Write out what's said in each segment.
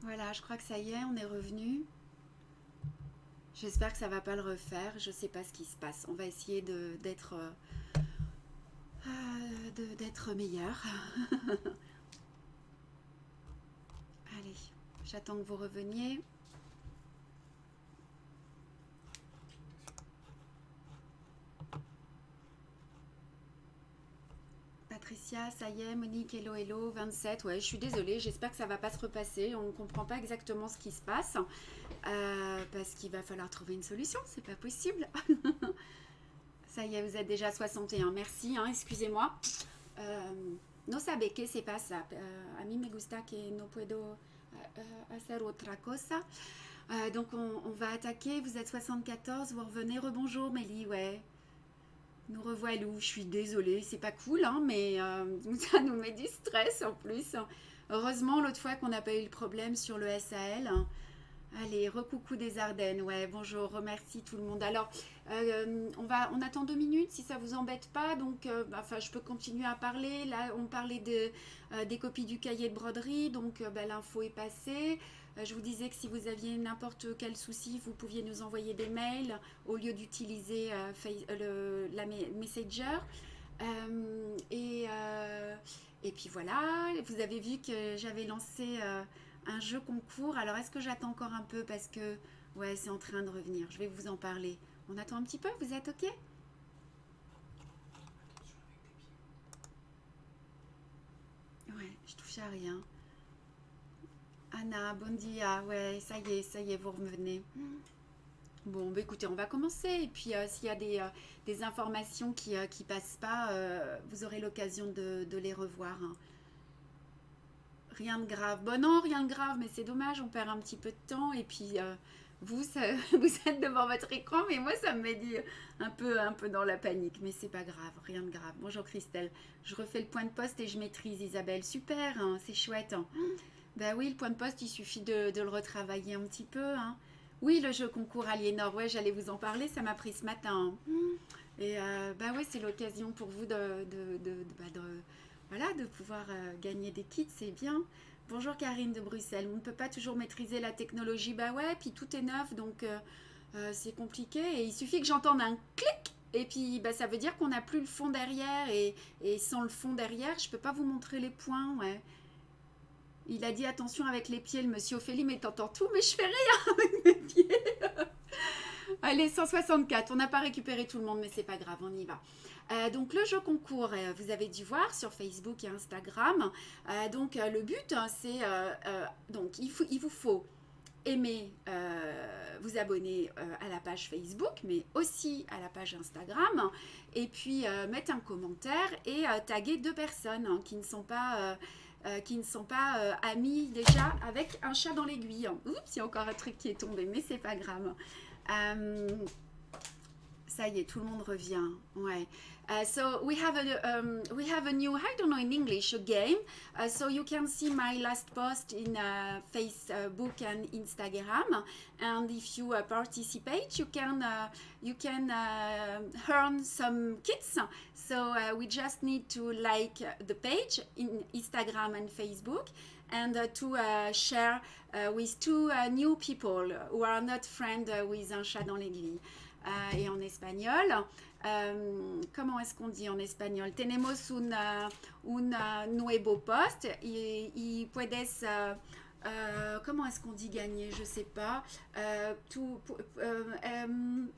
Voilà, je crois que ça y est, on est revenu. J'espère que ça va pas le refaire. Je sais pas ce qui se passe. On va essayer d'être meilleur. Allez, j'attends que vous reveniez. Patricia, ça y est, Monique, hello, hello, 27. Ouais, je suis désolée, j'espère que ça va pas se repasser. On ne comprend pas exactement ce qui se passe. Parce qu'il va falloir trouver une solution, c'est pas possible. Ça y est, vous êtes déjà 61. Merci, hein, excusez-moi. No sabe que se pasa. A mí me gusta que no puedo hacer otra cosa. Donc on va attaquer. Vous êtes 74, vous revenez. Rebonjour Mélie, ouais. Nous revoilà. Je suis désolée, c'est pas cool, hein, mais ça nous met du stress en plus. Heureusement, l'autre fois qu'on n'a pas eu le problème sur le SAL. Allez, recoucou des Ardennes, ouais, bonjour, remercie tout le monde. Alors, on attend 2 minutes si ça vous embête pas, donc enfin, je peux continuer à parler. Là, on parlait des copies du cahier de broderie, donc l'info est passée. Je vous disais que si vous aviez n'importe quel souci, vous pouviez nous envoyer des mails au lieu d'utiliser la Messenger. Euh, et, euh, et puis voilà, vous avez vu que j'avais lancé un jeu concours. Alors est-ce que j'attends encore un peu parce que ouais, c'est en train de revenir. Je vais vous en parler. On attend un petit peu, vous êtes ok? Ouais, je touche à rien. Anna, bon dia. Ouais, ça y est, vous revenez. Bon, bah écoutez, on va commencer. Et puis, s'il y a des informations qui passent pas, vous aurez l'occasion de les revoir, hein. Rien de grave. Bon, non, rien de grave, mais c'est dommage, on perd un petit peu de temps. Et puis, vous, vous êtes devant votre écran, mais moi, ça me met un peu dans la panique. Mais c'est pas grave, rien de grave. Bonjour Christelle. Je refais le point de poste et je maîtrise Isabelle. Super, hein, c'est chouette, hein. Bah oui, le point de poste, il suffit de le retravailler un petit peu, hein. Oui, le jeu concours Aliénor, ouais, j'allais vous en parler, ça m'a pris ce matin, hein. Et bah ouais, c'est l'occasion pour vous voilà, de pouvoir gagner des kits, c'est bien. Bonjour Karine de Bruxelles, on ne peut pas toujours maîtriser la technologie, bah ouais, puis tout est neuf, donc c'est compliqué. Et il suffit que j'entende un clic, et puis bah, ça veut dire qu'on n'a plus le fond derrière, et sans le fond derrière, je peux pas vous montrer les points, ouais. Il a dit attention avec les pieds, le monsieur Ophélie, mais t'entends tout, mais je fais rien avec mes pieds. Allez, 164, on n'a pas récupéré tout le monde, mais c'est pas grave, on y va. Donc le jeu concours, vous avez dû voir sur Facebook et Instagram. Donc le but, hein, c'est donc il vous faut aimer, vous abonner à la page Facebook, mais aussi à la page Instagram, et puis mettre un commentaire et taguer 2 personnes, hein, qui ne sont pas amis déjà avec un chat dans l'aiguille. Oups, il y a encore un truc qui est tombé, mais c'est pas grave. Euh, Ça y est, tout le monde revient. Ouais. So we have a new, I don't know in English, a game. So you can see my last post in Facebook and Instagram, and if you participate, you can earn some kits. So we just need to like the page in Instagram and Facebook, and to share with 2 new people who are not friends with un chat dans l'aiguille. Et en espagnol, comment est-ce qu'on dit en espagnol? Tenemos un nuevo post y puedes comment est-ce qu'on dit gagner? Je sais pas.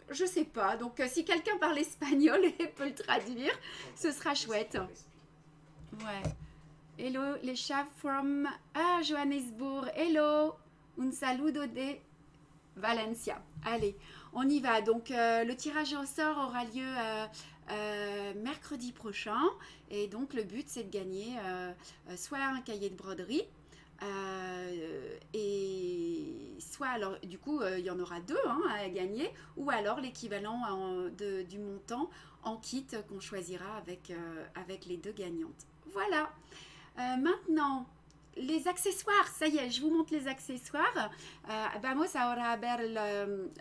Je sais pas. Donc, si quelqu'un parle espagnol et peut le traduire, ce sera chouette. Ouais. Hello, les chats from Johannesburg. Hello, un saludo de Valencia. Allez, on y va. Donc, le tirage au sort aura lieu mercredi prochain. Et donc, le but, c'est de gagner soit un cahier de broderie, et soit, alors, du coup, il y en aura 2, hein, à gagner, ou alors l'équivalent du montant en kit qu'on choisira avec les 2 gagnantes. Voilà. Maintenant, les accessoires, ça y est, je vous montre les accessoires. Vamos ahora a ver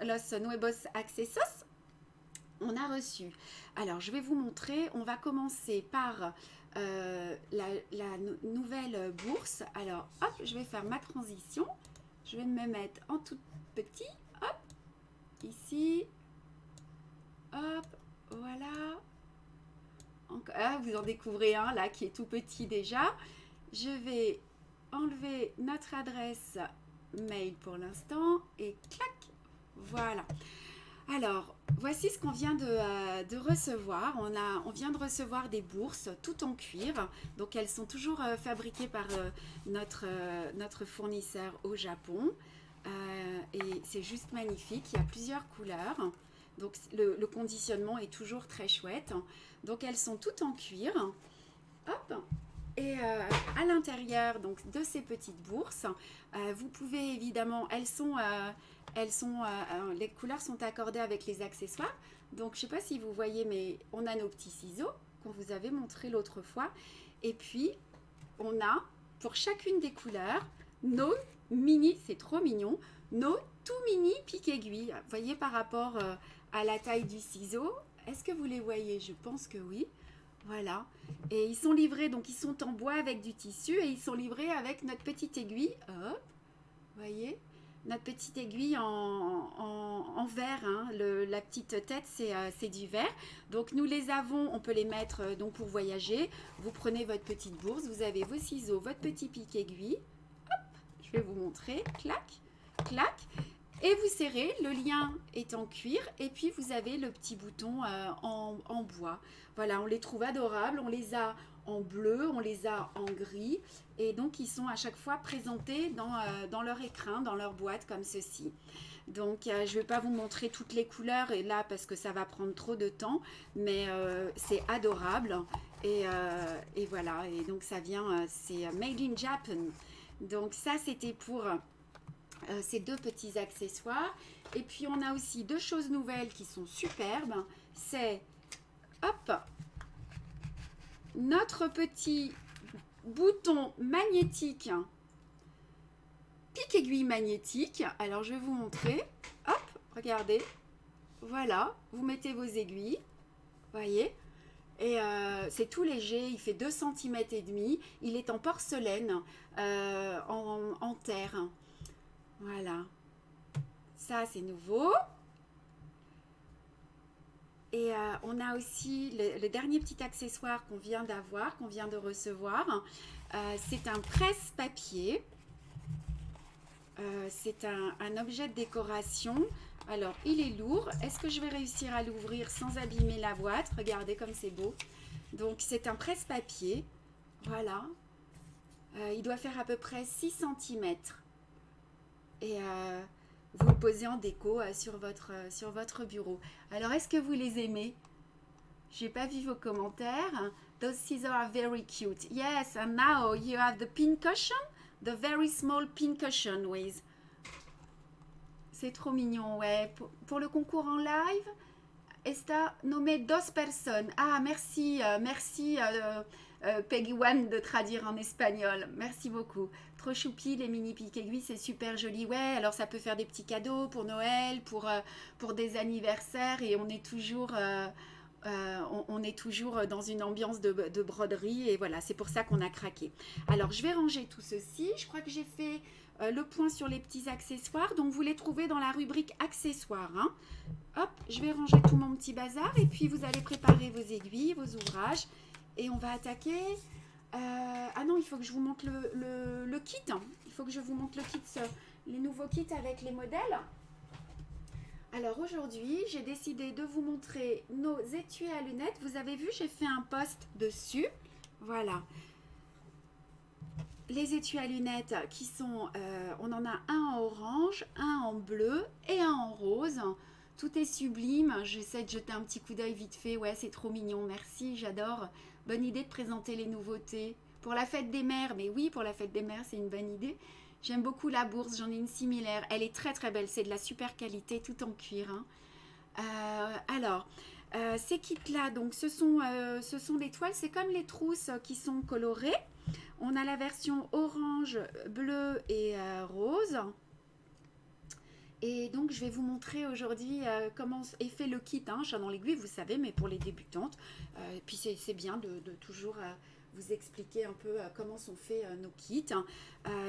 los nuevos accesos. On a reçu. Alors, je vais vous montrer. On va commencer par la nouvelle bourse. Alors, hop, je vais faire ma transition. Je vais me mettre en tout petit. Hop, ici. Hop, voilà. Ah, vous en découvrez un là qui est tout petit déjà. Je vais enlever notre adresse mail pour l'instant et clac, voilà. Alors, voici ce qu'on vient de recevoir. On vient de recevoir des bourses tout en cuir. Donc, elles sont toujours fabriquées par notre fournisseur au Japon. Et c'est juste magnifique. Il y a plusieurs couleurs. Donc, le conditionnement est toujours très chouette. Donc, elles sont toutes en cuir. Hop. Et à l'intérieur donc, de ces petites bourses, vous pouvez évidemment, les couleurs sont accordées avec les accessoires. Donc, je ne sais pas si vous voyez, mais on a nos petits ciseaux qu'on vous avait montré l'autre fois. Et puis, on a, pour chacune des couleurs, nos mini, c'est trop mignon, nos tout mini pics-aiguilles. Vous voyez par rapport à la taille du ciseau. Est-ce que vous les voyez? Je pense que oui. Voilà. Et ils sont livrés, donc ils sont en bois avec du tissu et ils sont livrés avec notre petite aiguille. Hop, vous voyez, notre petite aiguille en verre. Hein. La petite tête, c'est du verre. Donc nous les avons, on peut les mettre donc pour voyager. Vous prenez votre petite bourse, vous avez vos ciseaux, votre petit pic aiguille. Hop, je vais vous montrer. Clac, clac. Et vous serrez, le lien est en cuir et puis vous avez le petit bouton en bois. Voilà, on les trouve adorables, on les a en bleu, on les a en gris et donc ils sont à chaque fois présentés dans leur écrin, dans leur boîte comme ceci. Donc je ne vais pas vous montrer toutes les couleurs et là parce que ça va prendre trop de temps, mais c'est adorable et voilà, et donc ça vient, c'est Made in Japan. Donc ça c'était pour... ces deux petits accessoires. Et puis on a aussi deux choses nouvelles qui sont superbes. C'est, hop, notre petit bouton magnétique, pic-aiguille magnétique. Alors je vais vous montrer. Hop, regardez. Voilà, vous mettez vos aiguilles. Voyez. Et c'est tout léger, il fait 2 cm et demi. Il est en porcelaine, en terre. Voilà, ça c'est nouveau. Et on a aussi le dernier petit accessoire qu'on vient d'avoir, qu'on vient de recevoir. C'est un presse-papier. C'est un objet de décoration. Alors, il est lourd. Est-ce que je vais réussir à l'ouvrir sans abîmer la boîte? Regardez comme c'est beau. Donc, c'est un presse-papier. Voilà. Il doit faire à peu près 6 cm. Et vous le posez en déco sur votre bureau. Alors, est-ce que vous les aimez? J'ai pas vu vos commentaires. Those scissors are very cute. Yes, and now you have the pin cushion, the very small pin cushion with. C'est trop mignon, ouais. Pour le concours en live, está nommé 2 personnes. Ah, merci, merci Peggy One de traduire en espagnol. Merci beaucoup. Trop choupi, les mini pics aiguilles, c'est super joli. Ouais, alors ça peut faire des petits cadeaux pour Noël, pour des anniversaires et on est toujours dans une ambiance de broderie et voilà, c'est pour ça qu'on a craqué. Alors, je vais ranger tout ceci. Je crois que j'ai fait le point sur les petits accessoires. Donc, vous les trouvez dans la rubrique accessoires. Hein. Hop, je vais ranger tout mon petit bazar et puis vous allez préparer vos aiguilles, vos ouvrages et on va attaquer. Ah non, il faut que je vous montre le kit. Hein. Il faut que je vous montre le kit, les nouveaux kits avec les modèles. Alors aujourd'hui, j'ai décidé de vous montrer nos étuis à lunettes. Vous avez vu, j'ai fait un post dessus. Voilà. Les étuis à lunettes qui sont, on en a un en orange, un en bleu et un en rose. Tout est sublime. J'essaie de jeter un petit coup d'œil vite fait. Ouais, c'est trop mignon. Merci, j'adore. Bonne idée de présenter les nouveautés. Pour la fête des mères, mais oui, pour la fête des mères, c'est une bonne idée. J'aime beaucoup la bourse, j'en ai une similaire. Elle est très très belle, c'est de la super qualité, tout en cuir. Hein. Alors, ces kits-là, donc ce sont des toiles, c'est comme les trousses qui sont colorées. On a la version orange, bleu et rose. Et donc, je vais vous montrer aujourd'hui comment est fait le kit. Hein. Chat dans l'aiguille, vous savez, mais pour les débutantes. Puis c'est bien de toujours vous expliquer un peu comment sont faits nos kits.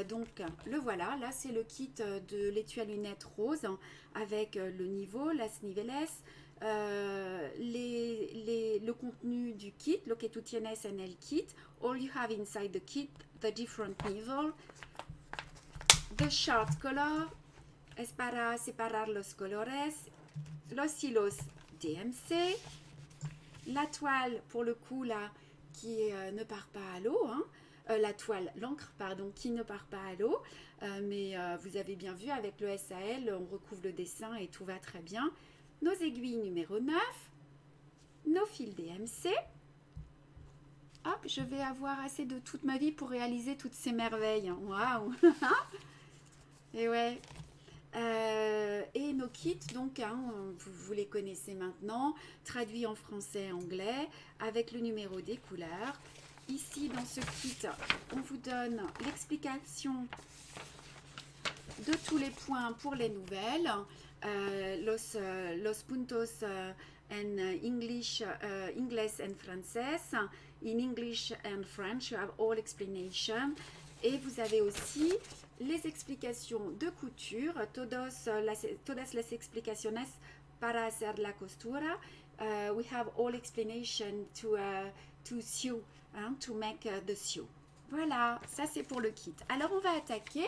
Donc le voilà, là c'est le kit de l'étui à lunettes rose avec le niveau, las niveles, le contenu du kit, lo que tú tienes en el kit, all you have inside the kit, the different nivel, the chart color, es para separar los colores, los hilos DMC, la toile pour le coup là qui ne part pas à l'eau, hein. La toile, l'encre, pardon, qui ne part pas à l'eau. Mais vous avez bien vu, avec le SAL, on recouvre le dessin et tout va très bien. Nos aiguilles numéro 9, nos fils DMC. Hop, je vais avoir assez de toute ma vie pour réaliser toutes ces merveilles. Waouh. Et ouais. Et nos kits, donc, hein, vous les connaissez maintenant, traduits en français et anglais, avec le numéro des couleurs. Ici, dans ce kit, on vous donne l'explication de tous les points pour les nouvelles. Los puntos en English, English and Frances. In English and French, you have all explanation. Et vous avez aussi les explications de couture, todas las explicaciones para hacer la costura. We have all explanation to sew, hein, to make the sew. Voilà, ça c'est pour le kit. Alors on va attaquer.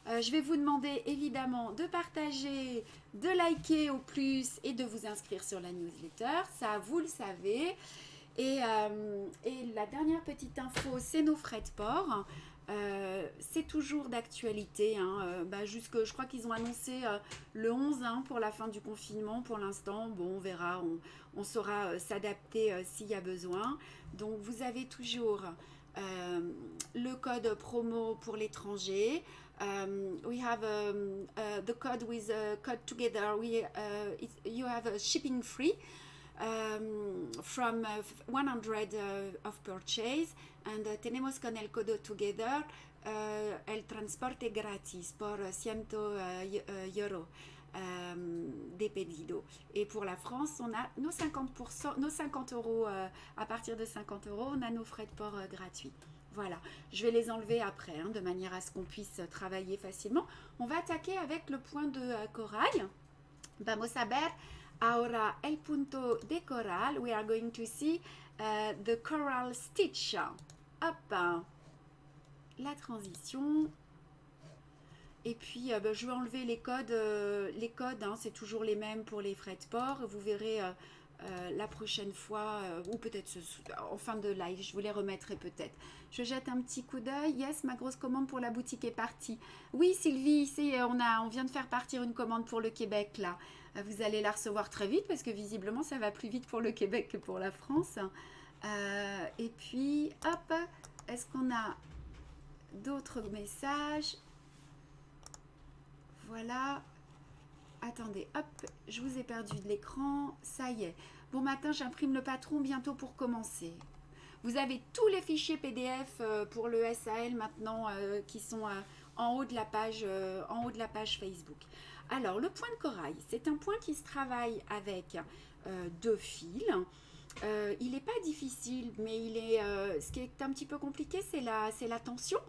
Je vais vous demander évidemment de partager, de liker au plus et de vous inscrire sur la newsletter. Ça, vous le savez. Et la dernière petite info, c'est nos frais de port. C'est toujours d'actualité, hein. Je crois qu'ils ont annoncé le 11 pour la fin du confinement. Pour l'instant, bon, on verra, on saura s'adapter s'il y a besoin. Donc vous avez toujours le code promo pour l'étranger. We have the code with code together. You have a shipping free from 100 of purchase. And tenemos con el codo together el transporte gratis por 100 euros de pedido. Et pour la France, on a nos 50%, nos 50 euros, à partir de 50 euros, on a nos frais de port gratuits. Voilà, je vais les enlever après, hein, de manière à ce qu'on puisse travailler facilement. On va attaquer avec le point de corail. Vamos a ver ahora el punto de coral. We are going to see the coral stitch. Hop, la transition. Et puis, je vais enlever les codes. Hein, c'est toujours les mêmes pour les frais de port. Vous verrez la prochaine fois, ou peut-être en fin de live, je vous les remettrai peut-être. Je jette un petit coup d'œil. Yes, ma grosse commande pour la boutique est partie. Oui, Sylvie, on vient de faire partir une commande pour le Québec, là. Vous allez la recevoir très vite, parce que visiblement, ça va plus vite pour le Québec que pour la France. Et puis, hop, est-ce qu'on a d'autres messages? Voilà. Attendez, hop, je vous ai perdu de l'écran. Ça y est. Bon matin, j'imprime le patron bientôt pour commencer. Vous avez tous les fichiers PDF pour le SAL maintenant qui sont en haut de la page Facebook. Alors, le point de corail, c'est un point qui se travaille avec 2 fils. Il n'est pas difficile, mais ce qui est un petit peu compliqué, c'est la tension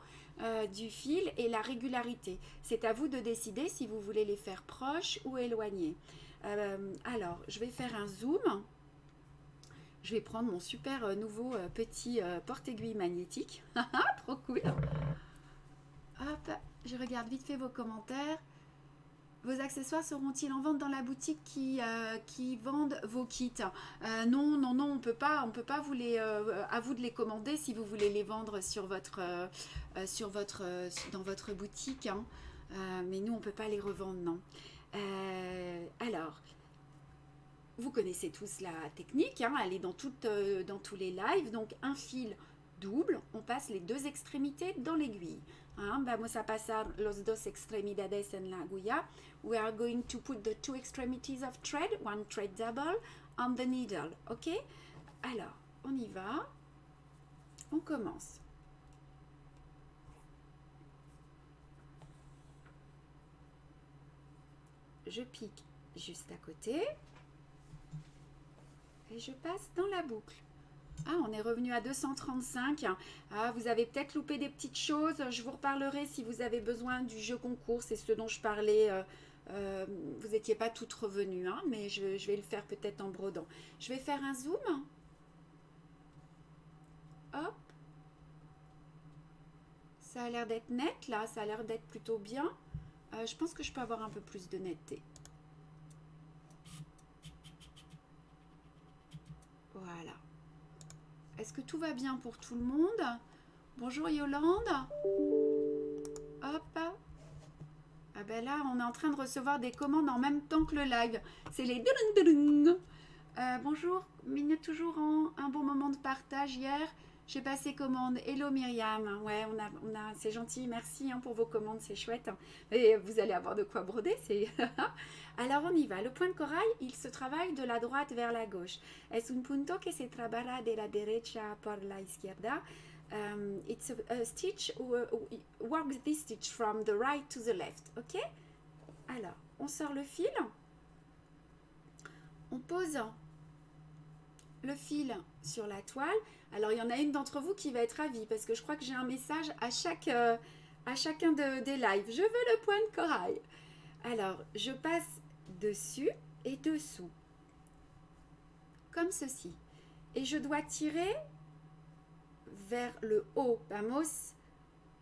du fil et la régularité. C'est à vous de décider si vous voulez les faire proches ou éloignés. Alors, je vais faire un zoom. Je vais prendre mon super nouveau petit porte-aiguille magnétique. Trop cool. Hop, je regarde vite fait vos commentaires. Vos accessoires seront-ils en vente dans la boutique qui vendent vos kits? Non, on peut pas vous les, à vous de les commander si vous voulez les vendre dans votre boutique, hein. Mais nous, on peut pas les revendre, non. Alors, vous connaissez tous la technique, hein, elle est dans tous les lives. Donc, un fil double, on passe les 2 extrémités dans l'aiguille. Vamos a pasar los dos extremidades en la aguja. We are going to put the 2 extremities of thread, one thread double, on the needle. Ok? Alors, on y va. On commence. Je pique juste à côté. Et je passe dans la boucle. Ah, on est revenu à 235. Ah, vous avez peut-être loupé des petites choses. Je vous reparlerai si vous avez besoin du jeu concours. C'est ce dont je parlais. Vous n'étiez pas toutes revenues, hein, mais je vais le faire peut-être en brodant. Je vais faire un zoom. Hop. Ça a l'air d'être net, là. Ça a l'air d'être plutôt bien. Je pense que je peux avoir un peu plus de netteté. Voilà. Est-ce que tout va bien pour tout le monde? Bonjour Yolande. Hop. Ah ben là, on est en train de recevoir des commandes en même temps que le live. C'est les bonjour, Mine toujours un bon moment de partage hier. J'ai passé commande. Hello Myriam. Ouais, c'est gentil. Merci hein, pour vos commandes, c'est chouette. Et vous allez avoir de quoi broder. Alors on y va. Le point de corail, il se travaille de la droite vers la gauche. Es un punto que se trabaja de la derecha por la izquierda. It's a stitch, work this stitch from the right to the left. Ok? Alors, on sort le fil. On pose le fil sur la toile. Alors, il y en a une d'entre vous qui va être ravie parce que je crois que j'ai un message à chacun des lives. Je veux le point de corail. Alors, je passe dessus et dessous. Comme ceci. Et je dois tirer vers le haut. Vamos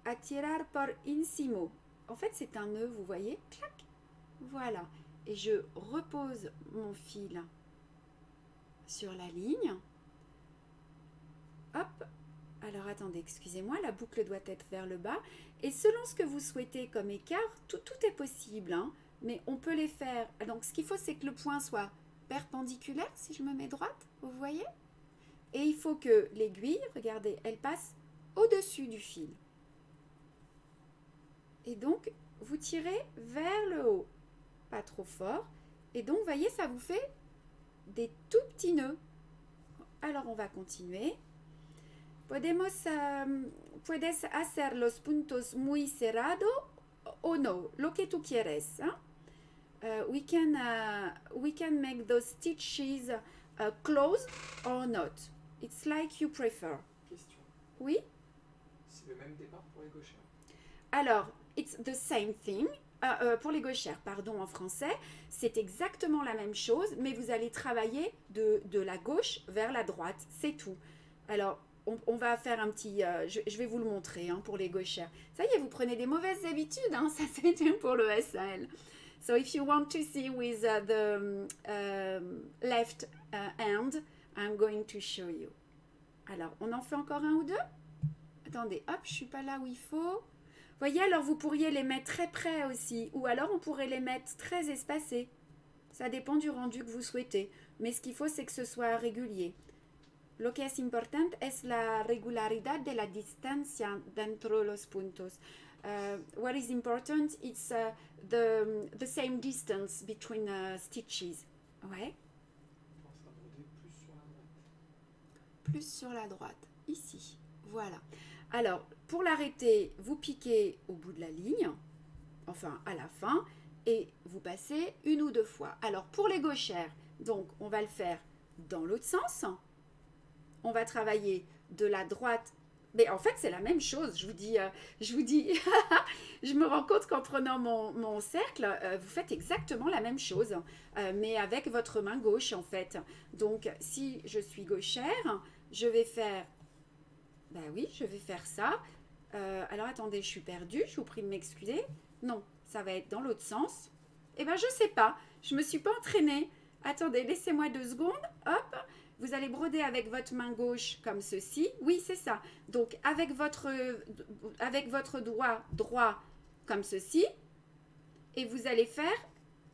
a tirar por encima. En fait, c'est un nœud, vous voyez. Clac. Voilà. Et je repose mon fil sur la ligne. Hop. Alors, attendez, excusez-moi, la boucle doit être vers le bas. Et selon ce que vous souhaitez comme écart, tout est possible, hein, mais on peut les faire. Donc, ce qu'il faut, c'est que le point soit perpendiculaire, si je me mets droite, vous voyez? Et il faut que l'aiguille, regardez, elle passe au-dessus du fil. Et donc, vous tirez vers le haut, pas trop fort. Et donc, vous voyez, ça vous fait des tout petits nœuds. Alors, on va continuer. Puedes hacer los puntos muy cerrado o no, lo que tú quieres. Hein? We can make those stitches closed or not. It's like you prefer. Question. Oui? C'est le même départ pour les gauchères? Alors, it's the same thing. Pour les gauchères, pardon, en français, c'est exactement la même chose, mais vous allez travailler de la gauche vers la droite, c'est tout. Alors, on va faire un petit... je vais vous le montrer hein, pour les gauchères. Ça y est, vous prenez des mauvaises habitudes, hein, ça c'était pour le SAL. So, if you want to see with the left hand, I'm going to show you. Alors, on en fait encore un ou deux? Attendez, hop, je suis pas là où il faut. Voyez, alors vous pourriez les mettre très près aussi, ou alors on pourrait les mettre très espacés. Ça dépend du rendu que vous souhaitez. Mais ce qu'il faut, c'est que ce soit régulier. Lo que es importante es la regularidad de la distancia dentro los puntos. What is important, it's the same distance between stitches. Ouais. On va broder plus sur la droite. Plus sur la droite, ici. Voilà. Alors, pour l'arrêter, vous piquez au bout de la ligne, enfin à la fin, et vous passez une ou deux fois. Alors, pour les gauchères, donc on va le faire dans l'autre sens. On va travailler de la droite. Mais en fait, c'est la même chose. Je vous dis, je me rends compte qu'en prenant mon cercle, vous faites exactement la même chose, mais avec votre main gauche en fait. Donc, si je suis gauchère, je vais faire... Ben oui, je vais faire ça. Alors, attendez, je suis perdue. Je vous prie de m'excuser. Non, ça va être dans l'autre sens. Eh ben, je sais pas. Je me suis pas entraînée. Attendez, laissez-moi 2 secondes. Hop. Vous allez broder avec votre main gauche comme ceci. Oui, c'est ça. Donc, avec votre doigt droit comme ceci. Et vous allez faire,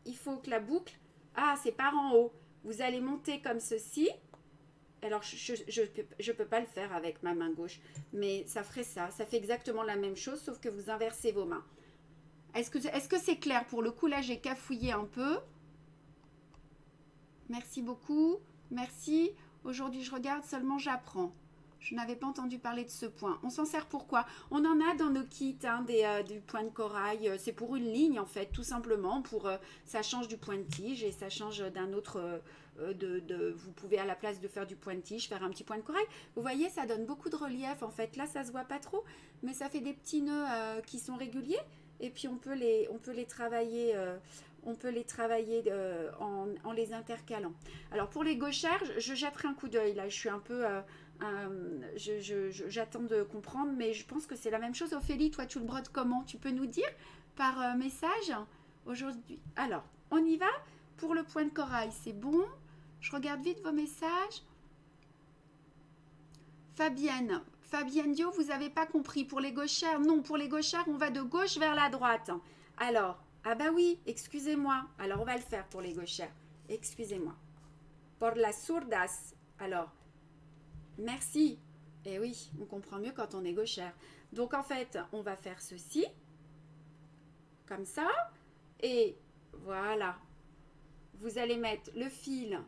il faut que la boucle... Ah, c'est par en haut. Vous allez monter comme ceci. Alors, je peux pas le faire avec ma main gauche. Mais ça ferait ça. Ça fait exactement la même chose, sauf que vous inversez vos mains. Est-ce que c'est clair? Pour le coup, là, j'ai cafouillé un peu. Merci beaucoup. Merci. Aujourd'hui, je regarde, seulement j'apprends. Je n'avais pas entendu parler de ce point. On s'en sert pour quoi? On en a dans nos kits, hein, du point de corail. C'est pour une ligne, en fait, tout simplement. Ça change du point de tige et ça change d'un autre... vous pouvez, à la place de faire du point de tige, faire un petit point de corail. Vous voyez, ça donne beaucoup de relief, en fait. Là, ça se voit pas trop, mais ça fait des petits nœuds qui sont réguliers. Et puis, on peut les travailler... en les intercalant. Alors pour les gauchères, je jetterai un coup d'œil. Là, je suis un peu... j'attends de comprendre, mais je pense que c'est la même chose. Ophélie, toi, tu le brodes comment? Tu peux nous dire par message aujourd'hui? Alors, on y va. Pour le point de corail, c'est bon. Je regarde vite vos messages. Fabienne Dio, vous n'avez pas compris. Pour les gauchères, non, pour les gauchères, on va de gauche vers la droite. Alors, ah bah oui, excusez-moi. Alors, on va le faire pour les gauchères. Excusez-moi. Pour las zurdas. Alors, merci. Eh oui, on comprend mieux quand on est gauchère. Donc, en fait, on va faire ceci. Comme ça. Et voilà. Vous allez mettre le fil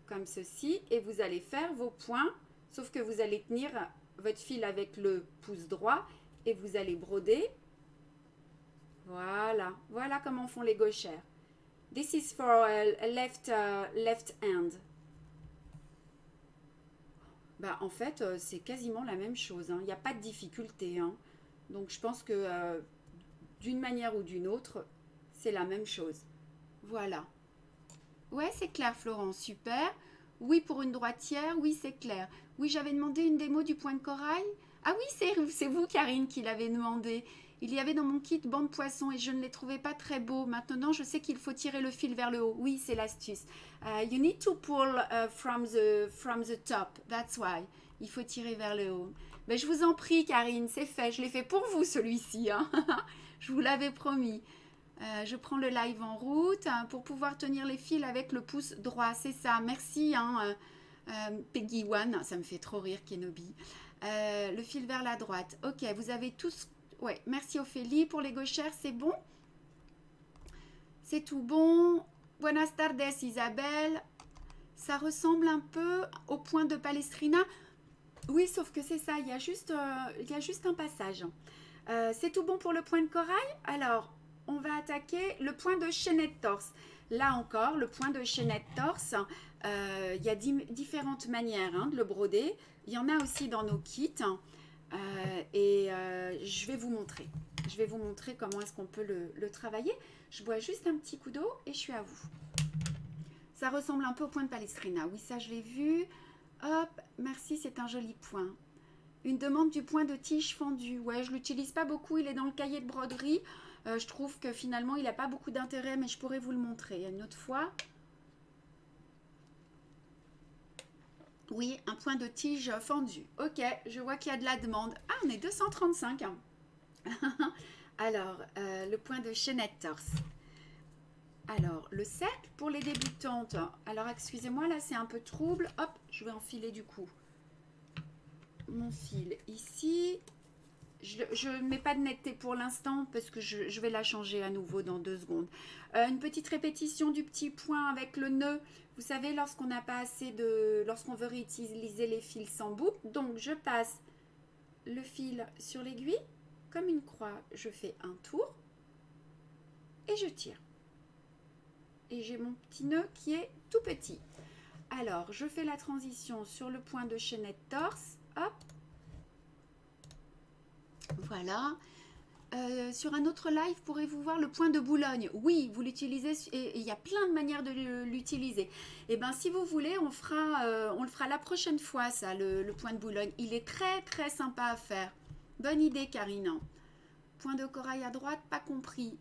comme ceci. Et vous allez faire vos points. Sauf que vous allez tenir votre fil avec le pouce droit. Et vous allez broder. Voilà. Voilà comment font les gauchères. This is for a left hand. Bah, en fait, c'est quasiment la même chose. Il n'y a pas de difficulté. Donc, je pense que d'une manière ou d'une autre, c'est la même chose. Voilà. Ouais, c'est clair, Florence. Super. Oui, pour une droitière. Oui, c'est clair. Oui, j'avais demandé une démo du point de corail. Ah oui, c'est vous, Karine, qui l'avez demandé. Il y avait dans mon kit banc de poisson et je ne les trouvais pas très beaux. Maintenant, je sais qu'il faut tirer le fil vers le haut. Oui, c'est l'astuce. You need to pull from the top. That's why. Il faut tirer vers le haut. Mais je vous en prie, Karine, c'est fait. Je l'ai fait pour vous, celui-ci. Je vous l'avais promis. Je prends le live en route pour pouvoir tenir les fils avec le pouce droit. C'est ça. Merci, Peggy One. Ça me fait trop rire, Kenobi. Le fil vers la droite. Ok, vous avez tous... Ouais, merci Ophélie. Pour les gauchères, c'est bon? C'est tout bon. Buenas tardes, Isabelle. Ça ressemble un peu au point de Palestrina. Oui, sauf que c'est ça. Il y a juste un passage. C'est tout bon pour le point de corail? Alors, on va attaquer le point de chaînette torse. Là encore, le point de chaînette torse, il y a différentes manières de le broder. Il y en a aussi dans nos kits. Je vais vous montrer. Je vais vous montrer comment est-ce qu'on peut le travailler. Je bois juste un petit coup d'eau et je suis à vous. Ça ressemble un peu au point de Palestrina. Oui, ça je l'ai vu. Hop, merci, c'est un joli point. Une demande du point de tige fendu. Ouais, je ne l'utilise pas beaucoup. Il est dans le cahier de broderie. Je trouve que finalement, il n'a pas beaucoup d'intérêt, mais je pourrais vous le montrer une autre fois. Oui, un point de tige fendu. Ok, je vois qu'il y a de la demande. Ah, on est 235. Alors, le point de chaînette torse. Alors, le cercle pour les débutantes. Alors, excusez-moi, là, c'est un peu trouble. Hop, je vais enfiler du coup mon fil ici. Je ne mets pas de netteté pour l'instant parce que je vais la changer à nouveau dans 2 secondes. Une petite répétition du petit point avec le nœud. Vous savez, lorsqu'on n'a pas assez de... Lorsqu'on veut réutiliser les fils sans boucle. Donc, je passe le fil sur l'aiguille. Comme une croix, je fais un tour. Et je tire. Et j'ai mon petit nœud qui est tout petit. Alors, je fais la transition sur le point de chaînette torse. Hop. Voilà. Sur un autre live, pourrez-vous voir le point de Boulogne? Oui, vous l'utilisez et il y a plein de manières de l'utiliser. Et bien, si vous voulez, on le fera la prochaine fois, ça, le point de Boulogne. Il est très, très sympa à faire. Bonne idée, Karine. Point de corail à droite, pas compris.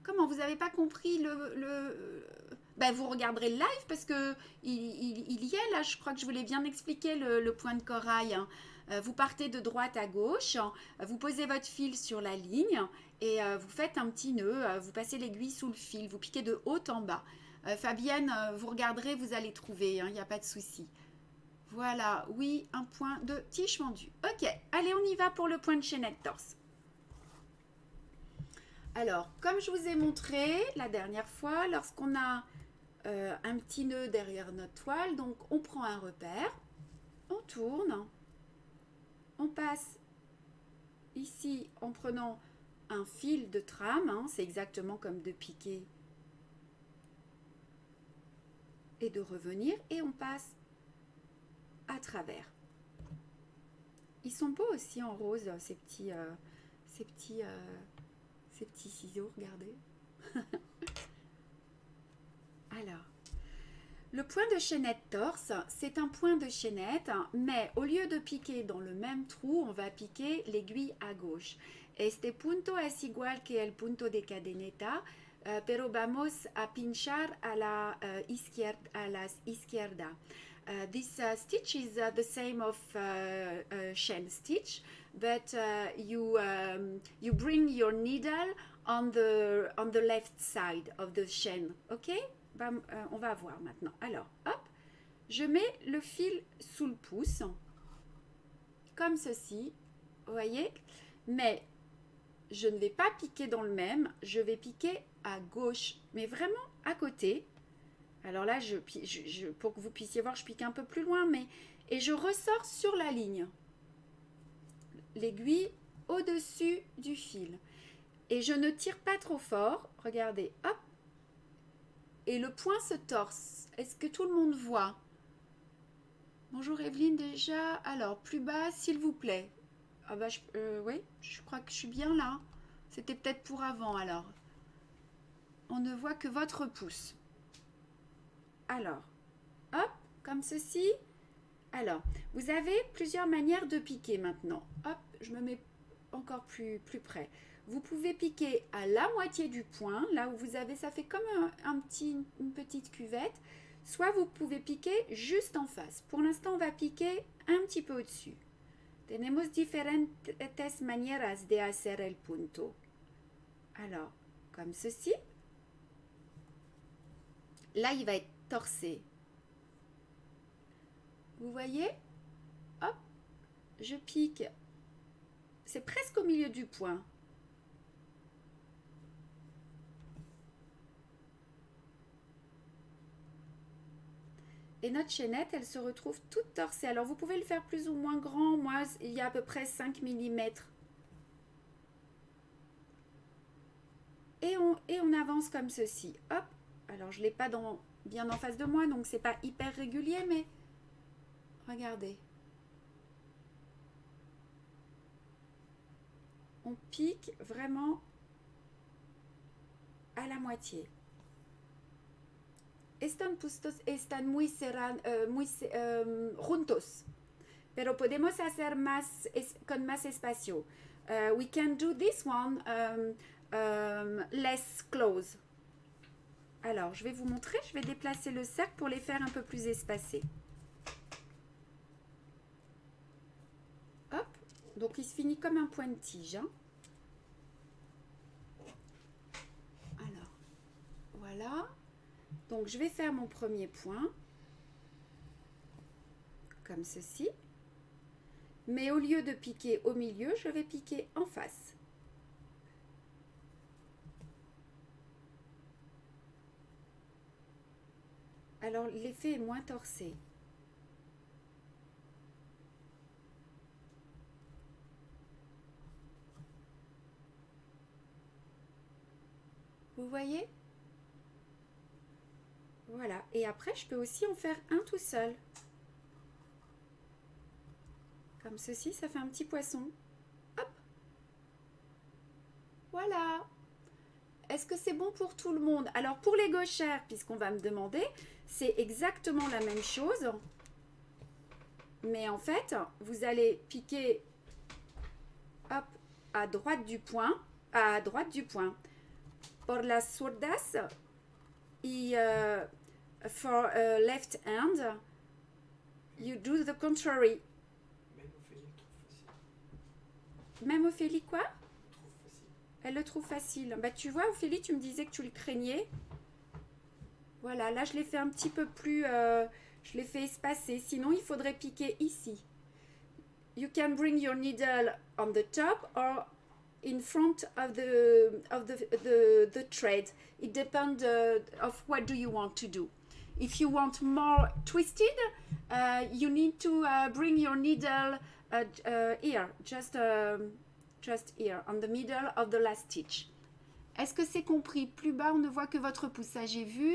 Comment, vous n'avez pas compris Ben, vous regarderez le live parce que il y est, là, je crois que je vous l'ai bien expliqué, le point de corail. Vous partez de droite à gauche, vous posez votre fil sur la ligne et vous faites un petit nœud, vous passez l'aiguille sous le fil, vous piquez de haut en bas. Fabienne, vous regarderez, vous allez trouver, il n'y a pas de souci. Voilà, oui, un point de tige fendue. Ok, allez, on y va pour le point de chaînette torse. Alors, comme je vous ai montré la dernière fois, lorsqu'on a un petit nœud derrière notre toile, donc on prend un repère, on tourne. passe ici en prenant un fil de trame, hein, c'est exactement comme de piquer et de revenir, et on passe à travers. Ils sont beaux aussi en rose, ces petits ciseaux, regardez. Alors, le point de chaînette torse, c'est un point de chaînette, mais au lieu de piquer dans le même trou, on va piquer l'aiguille à gauche. Este punto es igual que el punto de cadeneta, pero vamos a pinchar a la izquierda. This stitch is the same of chain stitch, but you bring your needle on the left side of the chain, okay? On va voir maintenant. Alors, hop, je mets le fil sous le pouce, comme ceci, vous voyez, mais je ne vais pas piquer dans le même, je vais piquer à gauche, mais vraiment à côté. Alors là, pour que vous puissiez voir, je pique un peu plus loin, et je ressors sur la ligne. L'aiguille au-dessus du fil. Et je ne tire pas trop fort, regardez, hop, et le point se torse. Est-ce que tout le monde voit? Bonjour Evelyne déjà. Alors, plus bas, s'il vous plaît. Ah bah, oui, je crois que je suis bien là. C'était peut-être pour avant alors. On ne voit que votre pouce. Alors, hop, comme ceci. Alors, vous avez plusieurs manières de piquer maintenant. Hop, je me mets encore plus près. Vous pouvez piquer à la moitié du point, là où vous avez, ça fait comme une petite cuvette. Soit vous pouvez piquer juste en face. Pour l'instant, on va piquer un petit peu au-dessus. Tenemos diferentes maneras de hacer el punto. Alors, comme ceci. Là, il va être torsé. Vous voyez? Hop, je pique. C'est presque au milieu du point. Et notre chaînette, elle se retrouve toute torsée. Alors, vous pouvez le faire plus ou moins grand. Moi, il y a à peu près 5 mm. Et on avance comme ceci. Hop. Alors, je ne l'ai pas bien en face de moi, donc c'est pas hyper régulier, mais regardez. On pique vraiment à la moitié. Estos puntos están muy juntos, pero podemos hacer con más espacio. We can do this one less close. Alors, je vais vous montrer, je vais déplacer le cercle pour les faire un peu plus espacés. Hop, donc il se finit comme un point de tige. Hein. Alors, voilà. Donc, je vais faire mon premier point, comme ceci. Mais au lieu de piquer au milieu, je vais piquer en face. Alors, l'effet est moins torsé. Vous voyez? Voilà. Et après, je peux aussi en faire un tout seul. Comme ceci, ça fait un petit poisson. Hop. Voilà. Est-ce que c'est bon pour tout le monde? Alors, pour les gauchères, puisqu'on va me demander, c'est exactement la même chose. Mais en fait, vous allez piquer hop, à droite du point. À droite du point. Pour las zurdas et for left hand, you do the contrary. Même Ophélie quoi? Elle le trouve facile. Bah, tu vois, Ophélie, tu me disais que tu le craignais. Voilà, là, je l'ai fait un petit peu plus... je l'ai fait espacer. Sinon, il faudrait piquer ici. You can bring your needle on the top or in front of the thread. It depends of what do you want to do. If you want more twisted, you need to bring your needle here, just here, on the middle of the last stitch. Est-ce que c'est compris? Plus bas, on ne voit que votre pouce. Ça, j'ai vu.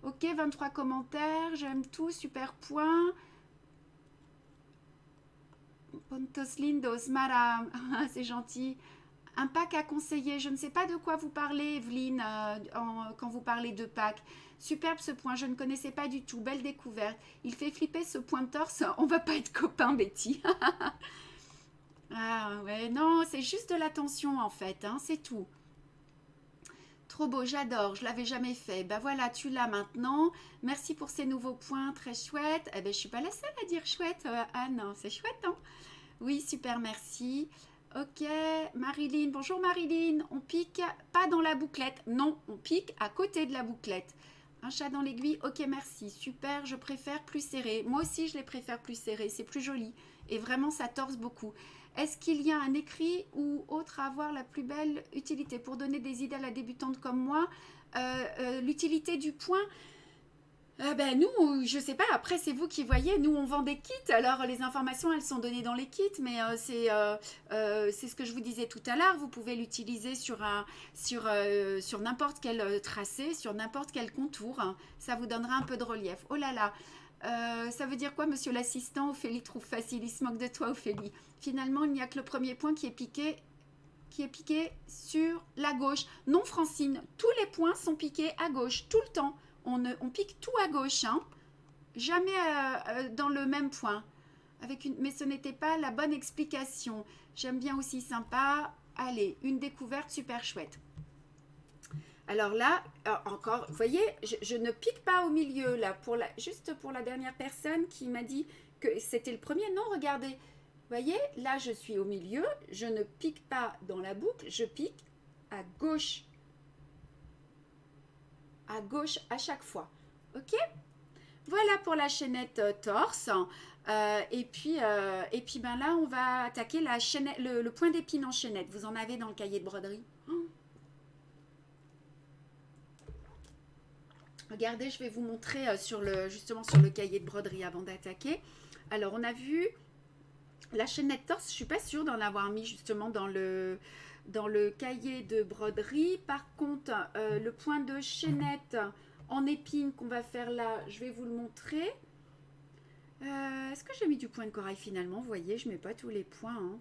Ok, 23 commentaires. J'aime tout. Super point. Pontos lindos, madame. C'est gentil. Un pack à conseiller. Je ne sais pas de quoi vous parlez, Evelyne, quand vous parlez de pack. Superbe ce point. Je ne connaissais pas du tout. Belle découverte. Il fait flipper ce point de torse. On va pas être copains, Betty. Ah ouais, non, c'est juste de l'attention en fait. Hein, c'est tout. Trop beau, j'adore, je l'avais jamais fait. Ben voilà, tu l'as maintenant. Merci pour ces nouveaux points, très chouette. Eh ben, je suis pas la seule à dire chouette, Anne. C'est chouette, hein? Oui, super, merci. Ok, Marilyn, bonjour Marilyn. On pique pas dans la bouclette. Non, on pique à côté de la bouclette. Un chat dans l'aiguille, ok, merci. Super, je préfère plus serré. Moi aussi, je les préfère plus serrés. C'est plus joli. Et vraiment, ça torse beaucoup. Est-ce qu'il y a un écrit ou autre à avoir la plus belle utilité pour donner des idées à la débutante comme moi? L'utilité du point, ben nous, je sais pas, après c'est vous qui voyez, nous on vend des kits, alors les informations elles sont données dans les kits, mais c'est ce que je vous disais tout à l'heure, vous pouvez l'utiliser sur n'importe quel tracé, sur n'importe quel contour, hein. Ça vous donnera un peu de relief. Oh là là, ça veut dire quoi, monsieur l'assistant? Ophélie trouve facile, il se moque de toi, Ophélie. Finalement, il n'y a que le premier point qui est piqué sur la gauche. Non, Francine, tous les points sont piqués à gauche, tout le temps. On pique tout à gauche, hein. Jamais dans le même point. Mais ce n'était pas la bonne explication. J'aime bien aussi, sympa. Allez, une découverte super chouette. Alors là, encore, vous voyez, je ne pique pas au milieu, là, juste pour la dernière personne qui m'a dit que c'était le premier. Non, regardez, vous voyez, là, je suis au milieu, je ne pique pas dans la boucle, je pique à gauche à chaque fois. Ok? Voilà pour la chaînette torse. Et puis ben là, on va attaquer la chaînette, le point d'épine en chaînette. Vous en avez dans le cahier de broderie? Regardez, je vais vous montrer justement sur le cahier de broderie avant d'attaquer. Alors, on a vu la chaînette torse. Je ne suis pas sûre d'en avoir mis justement dans le cahier de broderie. Par contre, le point de chaînette en épine qu'on va faire là, je vais vous le montrer. Est-ce que j'ai mis du point de corail finalement? Vous voyez, je ne mets pas tous les points, hein.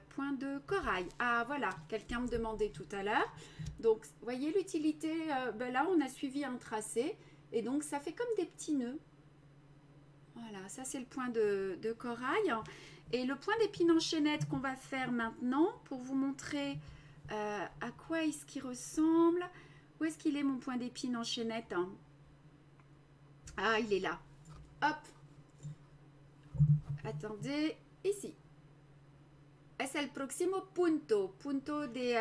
Point de corail. Ah voilà, quelqu'un me demandait tout à l'heure. Donc, vous voyez l'utilité, ben là on a suivi un tracé et donc ça fait comme des petits nœuds. Voilà, ça c'est le point de corail. Et le point d'épine en chaînette qu'on va faire maintenant pour vous montrer à quoi est-ce qu'il ressemble. Où est-ce qu'il est mon point d'épine en chaînette? Ah, il est là. Hop. Attendez, ici. Es el próximo punto de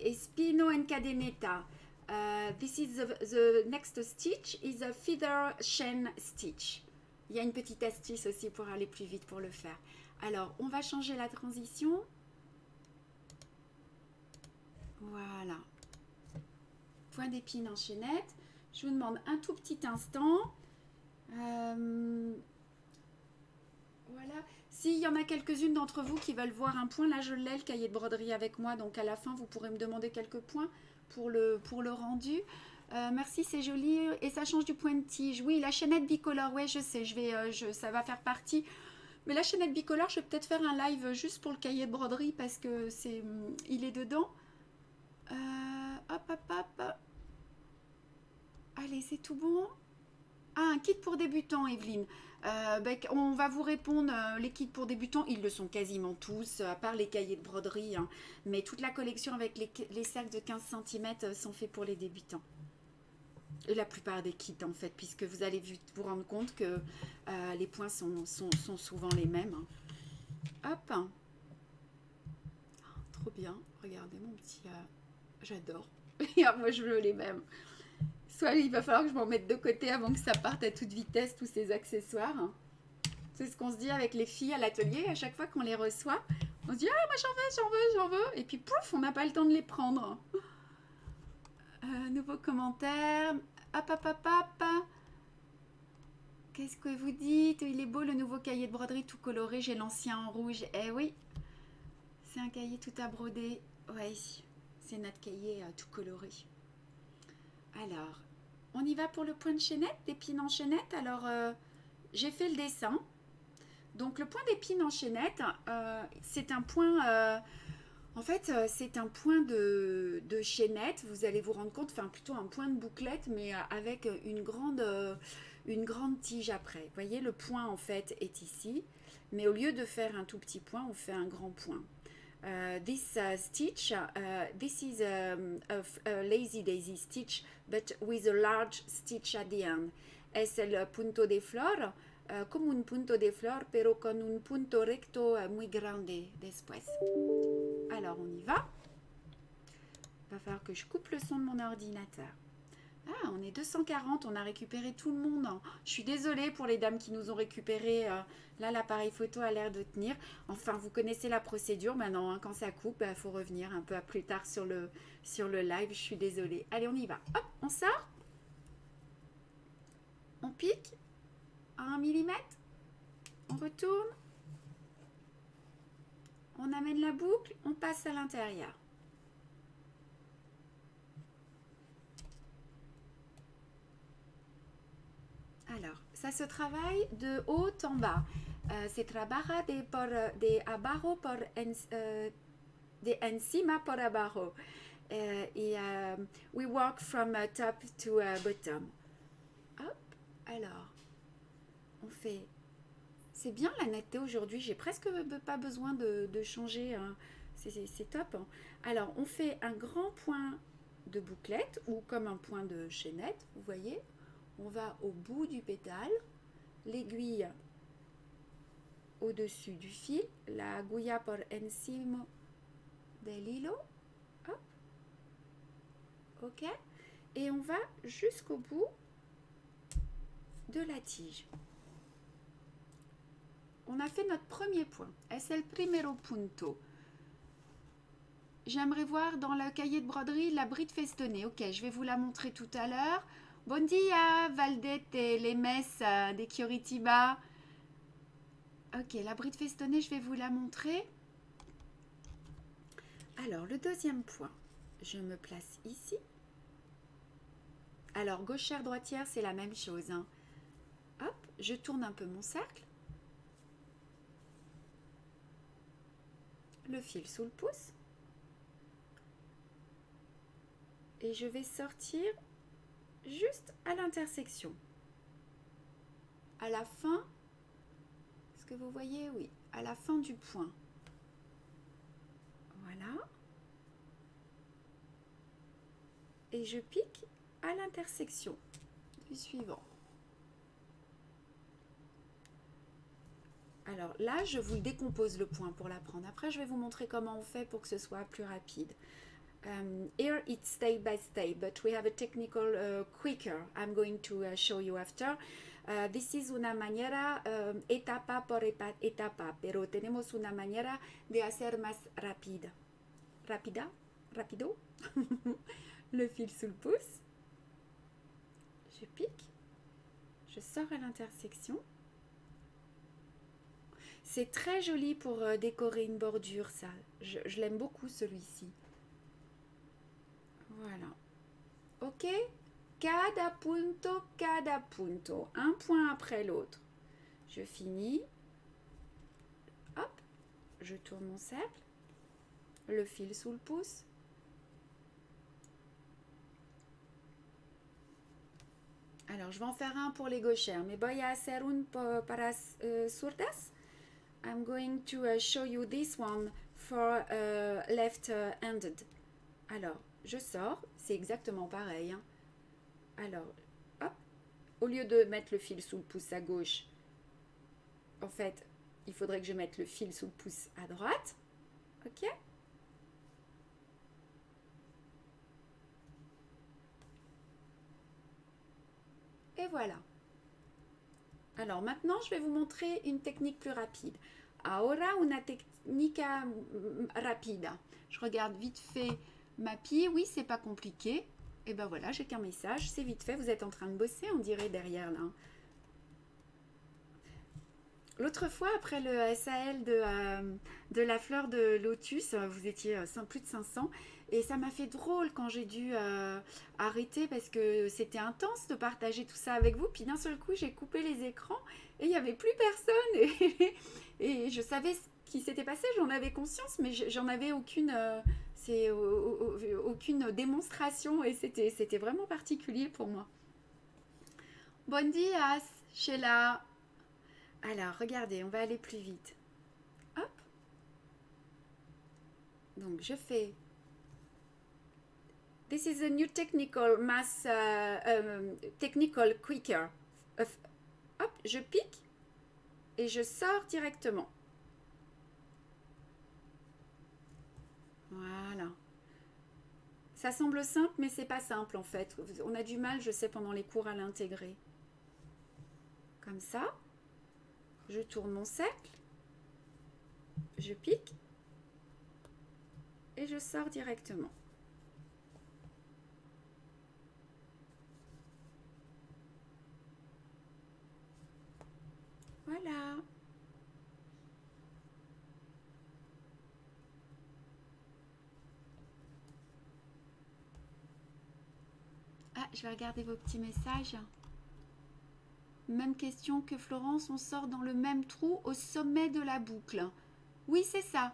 espino encadeneta. This is the next stitch is a feather chain stitch. Il y a une petite astuce aussi pour aller plus vite pour le faire. Alors, on va changer la transition. Voilà. Point d'épine en chaînette. Je vous demande un tout petit instant. Voilà. S'il y en a quelques-unes d'entre vous qui veulent voir un point, là je l'ai, le cahier de broderie avec moi, donc à la fin vous pourrez me demander quelques points pour le rendu. Merci, c'est joli. Et ça change du point de tige. Oui, la chaînette bicolore, ouais, je sais, ça va faire partie. Mais la chaînette bicolore, je vais peut-être faire un live juste pour le cahier de broderie parce que il est dedans. Hop, hop, hop. Allez, c'est tout bon. Ah, un kit pour débutants, Evelyne. On va vous répondre, les kits pour débutants, ils le sont quasiment tous, à part les cahiers de broderie, hein. Mais toute la collection avec les sacs de 15 cm sont faits pour les débutants. Et la plupart des kits, en fait, puisque vous allez vous rendre compte que les points sont souvent les mêmes, hein. Hop. Oh, trop bien. Regardez mon petit... j'adore. Moi, je veux les mêmes. Soit il va falloir que je m'en mette de côté avant que ça parte à toute vitesse, tous ces accessoires. C'est ce qu'on se dit avec les filles à l'atelier. À chaque fois qu'on les reçoit, on se dit « Ah, moi j'en veux !» Et puis pouf, on n'a pas le temps de les prendre. Nouveau commentaire. Hop, hop, hop, hop. Qu'est-ce que vous dites? Il est beau le nouveau cahier de broderie tout coloré. J'ai l'ancien en rouge. Eh oui, c'est un cahier tout à broder. Ouais, c'est notre cahier tout coloré. Alors, on y va pour le point de chaînette, d'épine en chaînette. Alors, j'ai fait le dessin. Donc, le point d'épine en chaînette, c'est un point... en fait, c'est un point de chaînette. Vous allez vous rendre compte, enfin plutôt un point de bouclette, mais avec une grande tige après. Vous voyez, le point en fait est ici. Mais au lieu de faire un tout petit point, on fait un grand point. This stitch, this is a lazy daisy stitch, but with a large stitch at the end. Es el punto de flor, como un punto de flor, pero con un punto recto muy grande después. Alors on y va. Il va falloir que je coupe le son de mon ordinateur. Ah, on est 240, on a récupéré tout le monde. Je suis désolée pour les dames qui nous ont récupéré. Là, l'appareil photo a l'air de tenir. Enfin, vous connaissez la procédure maintenant. Quand ça coupe, il faut revenir un peu plus tard sur le live. Je suis désolée. Allez, on y va. Hop, on sort. On pique à 1 mm. On retourne. On amène la boucle. On passe à l'intérieur. Alors, ça se travaille de haut en bas. Se trabaja de abajo de encima por abajo. We work from top to bottom. Hop, alors, on fait... C'est bien la netteté aujourd'hui, j'ai presque pas besoin de changer, hein. C'est top. Hein. Alors, on fait un grand point de bouclette ou comme un point de chaînette, vous voyez. On va au bout du pétale, l'aiguille au-dessus du fil, la agulla por encima del hilo, hop, ok, et on va jusqu'au bout de la tige. On a fait notre premier point, es el primero punto. J'aimerais voir dans le cahier de broderie la bride festonnée, ok, je vais vous la montrer tout à l'heure. Bon dia, Valdette et les messes des Chioritiba. Ok, la bride festonnée, je vais vous la montrer. Alors, le deuxième point, je me place ici. Alors, gauchère, droitière, c'est la même chose. Hein. Hop, je tourne un peu mon cercle. Le fil sous le pouce. Et je vais sortir juste à l'intersection. À la fin, est-ce que vous voyez? Oui, à la fin du point. Voilà. Et je pique à l'intersection du suivant. Alors là, je vous décompose le point pour l'apprendre. Après, je vais vous montrer comment on fait pour que ce soit plus rapide. Here it's step by step, but we have a technical quicker. I'm going to show you after. This is una manera etapa por etapa, pero tenemos una manera de hacer más rápida. Rapido. Le fil sous le pouce. Je pique. Je sors à l'intersection. C'est très joli pour décorer une bordure, ça. Je l'aime beaucoup, celui-ci. Voilà. Ok. Cada punto. Un point après l'autre. Je finis. Hop. Je tourne mon cercle. Le fil sous le pouce. Alors, je vais en faire un pour les gauchères. Mais voy a hacer un para zurdas. I'm going to show you this one for left-handed. Alors, je sors, c'est exactement pareil. Hein. Alors, hop, au lieu de mettre le fil sous le pouce à gauche, en fait, il faudrait que je mette le fil sous le pouce à droite. Ok? Et voilà. Alors maintenant, je vais vous montrer une technique plus rapide. Ahora una técnica rapide. Je regarde vite fait ma pie. Oui, c'est pas compliqué. Et ben voilà, j'ai qu'un message, c'est vite fait, vous êtes en train de bosser, on dirait derrière là. L'autre fois, après le SAL de la fleur de lotus, vous étiez plus de 500 et ça m'a fait drôle quand j'ai dû arrêter parce que c'était intense de partager tout ça avec vous. Puis d'un seul coup, j'ai coupé les écrans et il n'y avait plus personne. Et je savais ce qui s'était passé, j'en avais conscience, mais j'en avais aucune démonstration et c'était vraiment particulier pour moi. Bon dias, Sheila. Alors, regardez, on va aller plus vite. Hop. Donc, je fais. This is a new technical mass, technical quicker. Hop, je pique et je sors directement. Voilà. Ça semble simple, mais c'est pas simple en fait. On a du mal, je sais, pendant les cours à l'intégrer. Comme ça. Je tourne mon cercle, je pique et je sors directement. Voilà. Ah, je vais regarder vos petits messages. Même question que Florence, on sort dans le même trou au sommet de la boucle. Oui, c'est ça.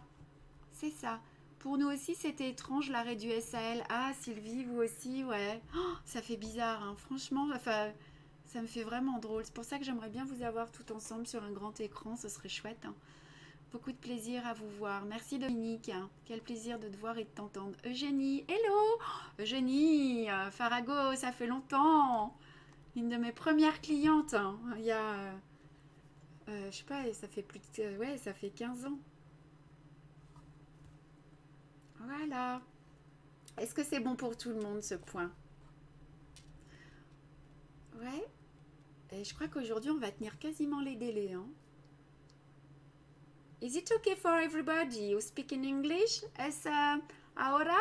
C'est ça. Pour nous aussi, c'était étrange l'arrêt du SAL. Ah, Sylvie, vous aussi, ouais. Oh, ça fait bizarre, hein. Franchement, enfin, ça me fait vraiment drôle. C'est pour ça que j'aimerais bien vous avoir tout ensemble sur un grand écran, ce serait chouette, hein. Beaucoup de plaisir à vous voir. Merci Dominique. Quel plaisir de te voir et de t'entendre. Eugénie, hello. Eugénie, Farago, ça fait longtemps. Une de mes premières clientes, hein. Il y a, je sais pas, ça fait plus de, ouais, ça fait 15 ans. Voilà. Est-ce que c'est bon pour tout le monde ce point? Ouais. Et je crois qu'aujourd'hui on va tenir quasiment les délais, hein. Is it okay for everybody who speak in English? Ahora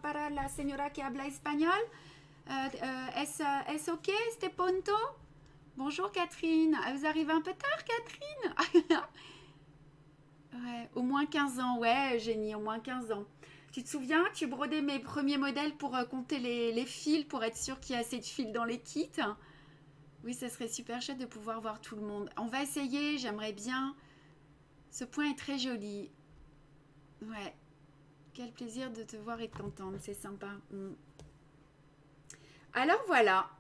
para la señora que habla español, es ok este punto? Bonjour Catherine. Vous arrivez un peu tard, Catherine? Ouais, au moins 15 ans, ouais, Eugénie, au moins 15 ans. Tu te souviens, tu brodais mes premiers modèles pour compter les fils, pour être sûr qu'il y a assez de fils dans les kits. Oui, ça serait super chouette de pouvoir voir tout le monde. On va essayer, j'aimerais bien. Ce point est très joli. Ouais, quel plaisir de te voir et de t'entendre, c'est sympa. Alors voilà,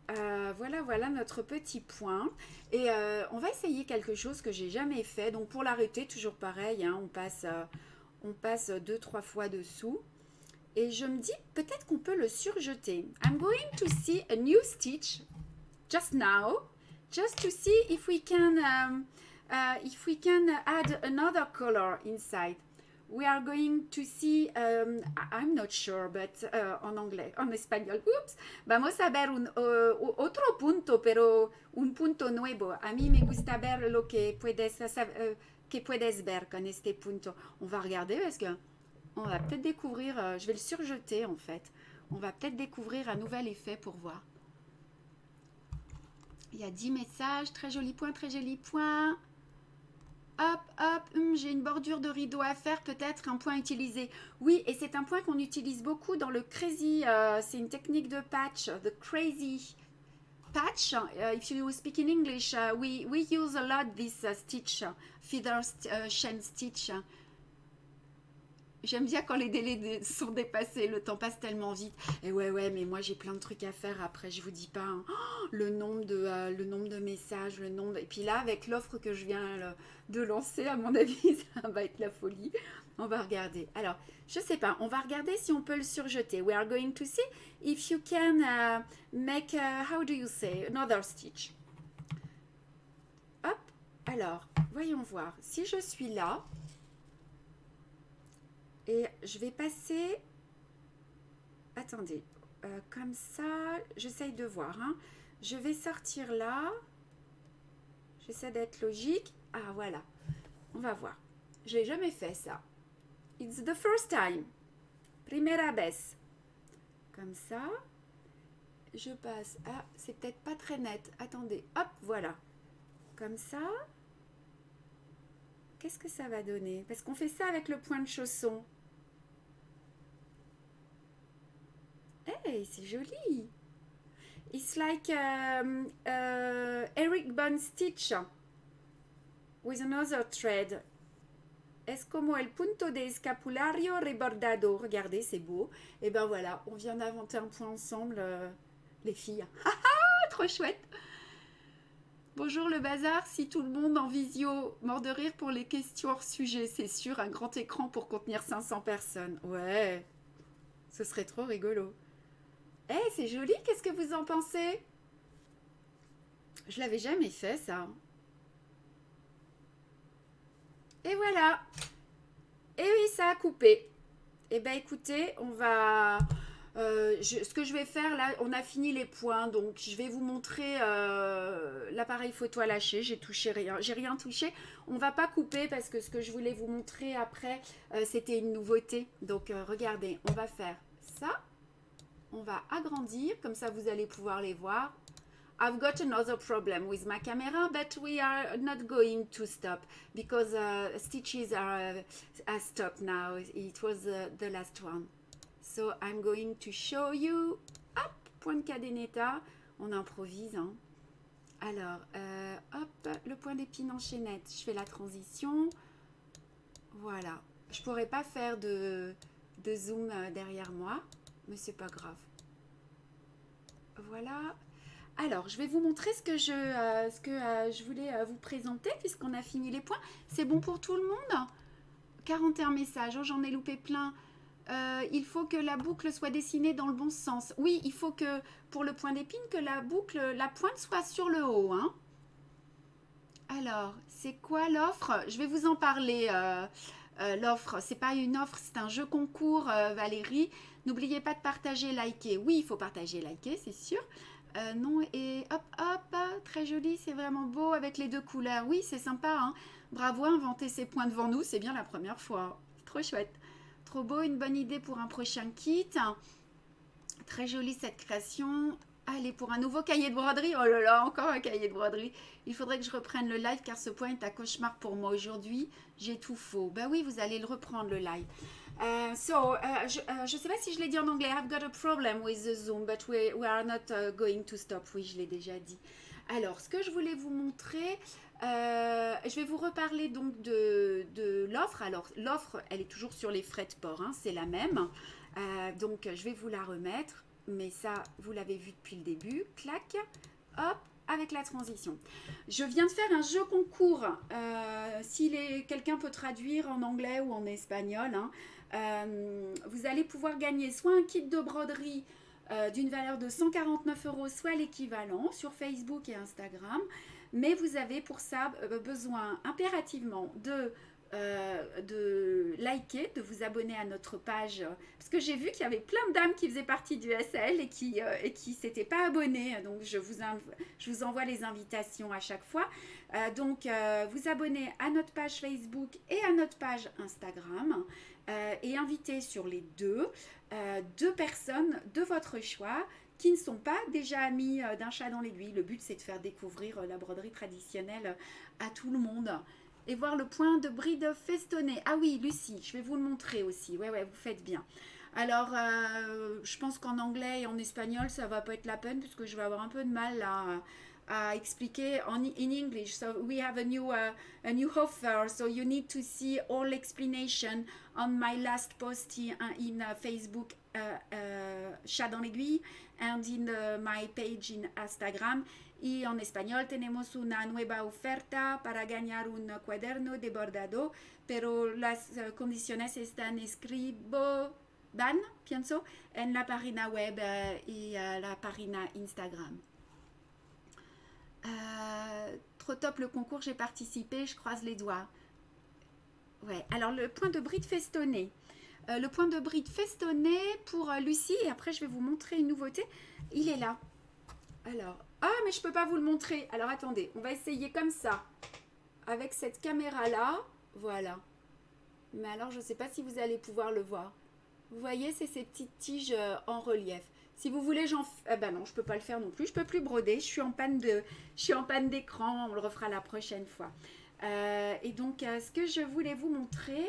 voilà notre petit point. Et on va essayer quelque chose que j'ai jamais fait. Donc pour l'arrêter, toujours pareil, hein, on passe 2-3 fois dessous. Et je me dis, peut-être qu'on peut le surjeter. I'm going to see a new stitch just now, just to see if we can add another color inside. We are going to see, I'm not sure, but en anglais, en espagnol, oops, vamos a ver otro punto, pero un punto nuevo. A mí me gusta ver lo que puedes ver con este punto. On va regarder parce que on va peut-être découvrir, je vais le surjeter en fait. On va peut-être découvrir un nouvel effet pour voir. Il y a 10 messages, très joli point, très joli point. Hop, hop, j'ai une bordure de rideau à faire, peut-être un point utilisé. Oui, et c'est un point qu'on utilise beaucoup dans le crazy, c'est une technique de patch, the crazy patch. If you speak in English, we use a lot this stitch, feather chain stitch. J'aime bien quand les délais sont dépassés, le temps passe tellement vite. Et ouais, mais moi j'ai plein de trucs à faire après, je vous dis pas, hein. Le nombre de messages, et puis là avec l'offre que je viens de lancer, à mon avis, ça va être la folie. On va regarder. Alors, je sais pas, on va regarder si on peut le surjeter. We are going to see if you can make, how do you say, another stitch. Hop, alors, voyons voir. Si je suis là, et je vais passer, attendez, comme ça, j'essaye de voir, hein. Je vais sortir là, j'essaie d'être logique. Ah voilà, on va voir. Je n'ai jamais fait ça. It's the first time. Primera vez. comme ça. Je passe. Ah, c'est peut-être pas très net. Attendez, hop, voilà. Comme ça. Qu'est-ce que ça va donner? Parce qu'on fait ça avec le point de chausson. Hey, c'est joli. It's like Eric Bond stitch with another thread. Es como el punto de escapulario rebordado. Regardez, c'est beau. Et ben voilà, on vient d'inventer un point ensemble, les filles. Ah, trop chouette. Bonjour le bazar, si tout le monde en visio, mort de rire pour les questions hors sujet, c'est sûr, un grand écran pour contenir 500 personnes. Ouais, ce serait trop rigolo. Eh, c'est joli, qu'est-ce que vous en pensez? Je l'avais jamais fait, ça. Et voilà. Et oui, ça a coupé. Eh ben écoutez, on va... ce que je vais faire là, on a fini les points, donc je vais vous montrer l'appareil photo à lâcher. J'ai touché rien, j'ai rien touché. On va pas couper parce que ce que je voulais vous montrer après, c'était une nouveauté. Donc regardez, on va faire ça. On va agrandir, comme ça vous allez pouvoir les voir. I've got another problem with my camera, but we are not going to stop because stitches are stopped now. It was the last one. So I'm going to show you. Hop, point de cadenetta. On improvise. Hein. Alors, hop, le point d'épine en chaînette. Je fais la transition. Voilà. Je pourrais pas faire de zoom derrière moi, mais c'est pas grave. Voilà. Alors, je vais vous montrer ce que je voulais vous présenter puisqu'on a fini les points. C'est bon pour tout le monde? 41 messages. Oh, j'en ai loupé plein. Il faut que la boucle soit dessinée dans le bon sens. Oui, il faut que, pour le point d'épine, que la boucle, la pointe soit sur le haut. Hein. Alors, c'est quoi l'offre? Je vais vous en parler. L'offre, c'est pas une offre, c'est un jeu concours, Valérie. N'oubliez pas de partager, liker. Oui, il faut partager, liker, c'est sûr. Non, et hop, hop, très joli, c'est vraiment beau avec les deux couleurs. Oui, c'est sympa. Hein. Bravo, inventer ces points devant nous, c'est bien la première fois. Trop chouette. Trop beau, une bonne idée pour un prochain kit. Très jolie cette création. Allez, pour un nouveau cahier de broderie. Oh là là, encore un cahier de broderie. Il faudrait que je reprenne le live car ce point est un cauchemar pour moi aujourd'hui. J'ai tout faux. Ben oui, vous allez le reprendre le live. Je sais pas si je l'ai dit en anglais. I've got a problem with the Zoom, but we are not going to stop. Oui, je l'ai déjà dit. Alors, ce que je voulais vous montrer, je vais vous reparler donc de l'offre. Alors, l'offre, elle est toujours sur les frais de port, hein, c'est la même. Donc, je vais vous la remettre. Mais ça, vous l'avez vu depuis le début. Clac, hop, avec la transition. Je viens de faire un jeu concours. Si quelqu'un peut traduire en anglais ou en espagnol, hein, vous allez pouvoir gagner soit un kit de broderie d'une valeur de 149 €, soit l'équivalent sur Facebook et Instagram. Mais vous avez pour ça besoin impérativement de liker, de vous abonner à notre page, parce que j'ai vu qu'il y avait plein de dames qui faisaient partie du SL et qui s'étaient pas abonnées, donc je vous envoie les invitations à chaque fois. Donc vous abonnez à notre page Facebook et à notre page Instagram et invitez sur les deux personnes de votre choix qui ne sont pas déjà amies d'un chat dans l'aiguille. Le but c'est de faire découvrir la broderie traditionnelle à tout le monde. Et voir le point de bride festonné. Ah oui, Lucie, je vais vous le montrer aussi. Ouais, vous faites bien. Alors, je pense qu'en anglais et en espagnol, ça va pas être la peine puisque je vais avoir un peu de mal à expliquer in English. So we have a new offer. So you need to see all explanation on my last post in Facebook, chat dans l'aiguille, and in my page in Instagram. Y en español tenemos una nueva oferta para ganar un cuaderno de bordado, pero las condiciones están escritas, pienso, en la página web y la página Instagram. Trop top le concours, j'ai participé, je croise les doigts. Ouais, alors le point de bride festonné. Le point de bride festonné pour Lucie, et après je vais vous montrer une nouveauté. Il est là. Alors, mais je peux pas vous le montrer. Alors attendez, on va essayer comme ça. Avec cette caméra là, voilà. Mais alors je sais pas si vous allez pouvoir le voir. Vous voyez, c'est ces petites tiges en relief. Si vous voulez, ah ben non, je peux pas le faire non plus. Je peux plus broder. Je suis en panne d'écran. On le refera la prochaine fois. Et donc, ce que je voulais vous montrer,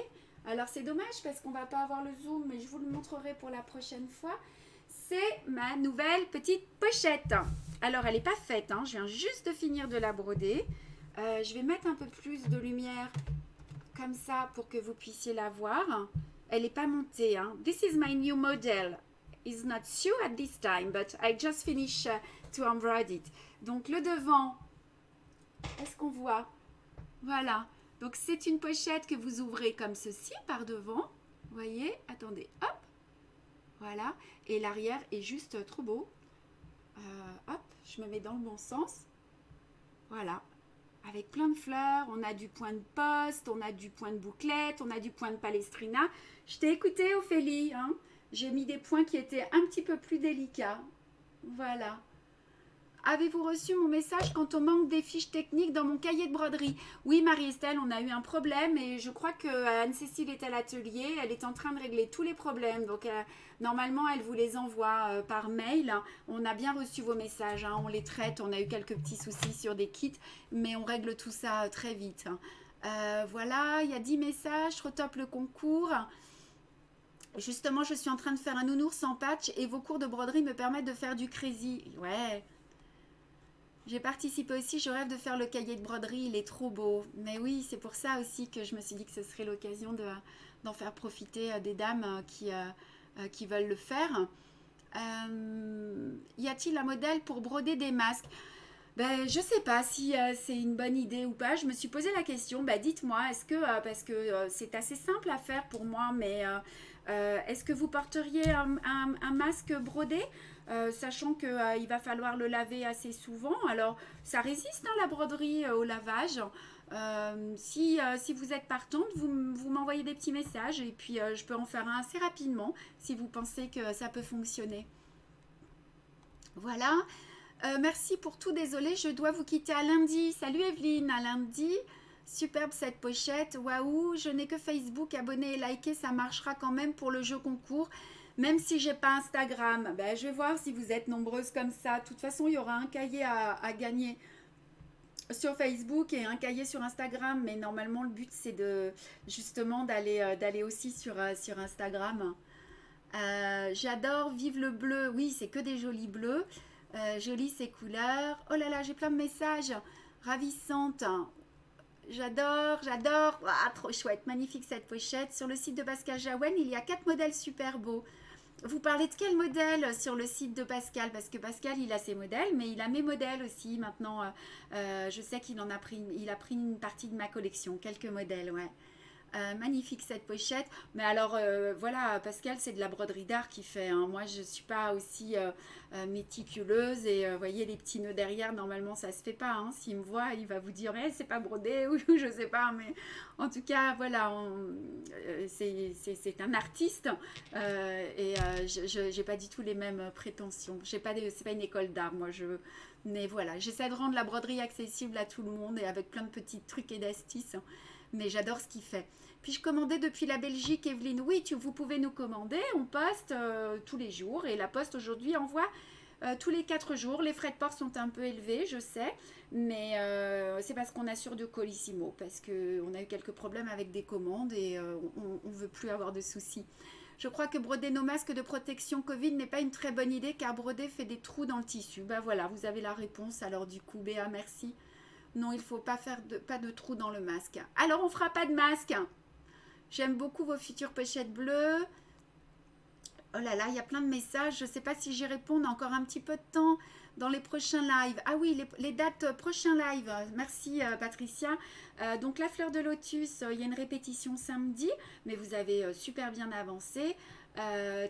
alors c'est dommage parce qu'on va pas avoir le zoom, mais je vous le montrerai pour la prochaine fois. C'est ma nouvelle petite pochette. Alors, elle n'est pas faite. Hein. Je viens juste de finir de la broder. Je vais mettre un peu plus de lumière comme ça pour que vous puissiez la voir. Elle n'est pas montée. Hein. This is my new model. It's not sew at this time, but I just finished to embroider it. Donc le devant, est-ce qu'on voit? Voilà. Donc c'est une pochette que vous ouvrez comme ceci par devant. Vous voyez? Attendez, hop. Voilà. Et l'arrière est juste trop beau. Hop, je me mets dans le bon sens. Voilà. Avec plein de fleurs, on a du point de poste, on a du point de bouclette, on a du point de palestrina. Je t'ai écouté, Ophélie. Hein, j'ai mis des points qui étaient un petit peu plus délicats. Voilà. Avez-vous reçu mon message quant au manque des fiches techniques dans mon cahier de broderie? Oui, Marie-Estelle, on a eu un problème et je crois que Anne-Cécile est à l'atelier. Elle est en train de régler tous les problèmes. Donc, normalement, elle vous les envoie par mail. On a bien reçu vos messages. Hein, on les traite. On a eu quelques petits soucis sur des kits, mais on règle tout ça très vite. Voilà, il y a 10 messages. Je retope le concours. Justement, je suis en train de faire un nounours en patch et vos cours de broderie me permettent de faire du crazy. Ouais. J'ai participé aussi, je rêve de faire le cahier de broderie, il est trop beau. Mais oui, c'est pour ça aussi que je me suis dit que ce serait l'occasion d'en faire profiter des dames qui veulent le faire. Y a-t-il un modèle pour broder des masques? Ben, je sais pas si c'est une bonne idée ou pas. Je me suis posé la question. Ben, dites-moi, est-ce que parce que c'est assez simple à faire pour moi, mais est-ce que vous porteriez un masque brodé, sachant que il va falloir le laver assez souvent. Alors, ça résiste hein, la broderie au lavage. Si vous êtes partante, vous m'envoyez des petits messages et puis je peux en faire un assez rapidement si vous pensez que ça peut fonctionner. Voilà. Merci pour tout, désolé, je dois vous quitter à lundi. Salut Evelyne, à lundi. Superbe cette pochette, waouh, je n'ai que Facebook, abonné et liké, ça marchera quand même pour le jeu concours, même si j'ai pas Instagram. Ben, je vais voir si vous êtes nombreuses comme ça. De toute façon, il y aura un cahier à gagner sur Facebook et un cahier sur Instagram, mais normalement le but c'est justement d'aller aussi sur Instagram. J'adore, vive le bleu, oui c'est que des jolis bleus. Jolies ces couleurs. Oh là là, j'ai plein de messages. Ravissante. J'adore. Ah, trop chouette. Magnifique cette pochette. Sur le site de Pascal Jaouen, il y a 4 modèles super beaux. Vous parlez de quel modèle sur le site de Pascal? Parce que Pascal, il a ses modèles, mais il a mes modèles aussi. Maintenant, je sais qu'il a pris une partie de ma collection. Quelques modèles, ouais. Magnifique cette pochette, mais alors voilà, Pascal c'est de la broderie d'art qu'il fait, hein. Moi je suis pas aussi méticuleuse et vous voyez les petits nœuds derrière, normalement ça se fait pas, hein. S'il me voit il va vous dire mais c'est pas brodé ou je sais pas, mais en tout cas voilà, c'est un artiste et j'ai pas du tout les mêmes prétentions, c'est pas une école d'art moi, mais voilà, j'essaie de rendre la broderie accessible à tout le monde et avec plein de petits trucs et d'astuces, mais j'adore ce qu'il fait. Puis-je commander depuis la Belgique, Evelyne? Oui, vous pouvez nous commander, on poste tous les jours et la poste aujourd'hui envoie tous les 4 jours. Les frais de port sont un peu élevés, je sais, mais c'est parce qu'on assure de Colissimo, parce qu'on a eu quelques problèmes avec des commandes et on ne veut plus avoir de soucis. Je crois que broder nos masques de protection Covid n'est pas une très bonne idée car broder fait des trous dans le tissu. Ben voilà, vous avez la réponse alors du coup, Béa, merci. Non, il ne faut pas faire pas de trous dans le masque. Alors, on ne fera pas de masque. J'aime beaucoup vos futures pochettes bleues. Oh là là, il y a plein de messages. Je ne sais pas si j'y réponds. On a encore un petit peu de temps dans les prochains lives. Ah oui, les dates prochains lives. Merci Patricia. Donc, la fleur de lotus, il y a une répétition samedi, mais vous avez super bien avancé.